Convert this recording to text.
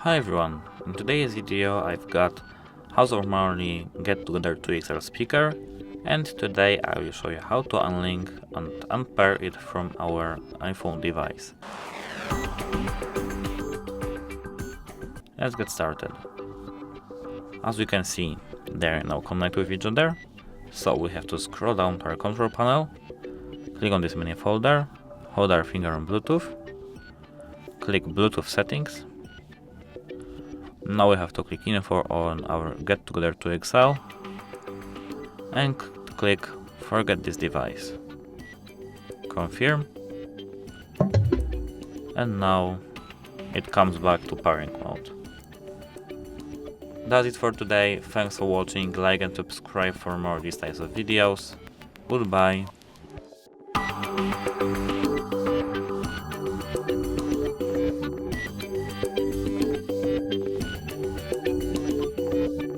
Hi everyone, in today's video I've got House of Marley Get Together 2XL speaker, and today I will show you how to unlink and unpair it from our iPhone device. Let's get started. As you can see, they're now connected with each other, so we have to scroll down to our control panel, click on this mini folder, hold our finger on Bluetooth, click Bluetooth settings. Now we have to click Info on our Get Together 2XL and click Forget this device. Confirm. And now it comes back to pairing mode. That's it for today. Thanks for watching. Like and subscribe for more of these types of videos. Goodbye.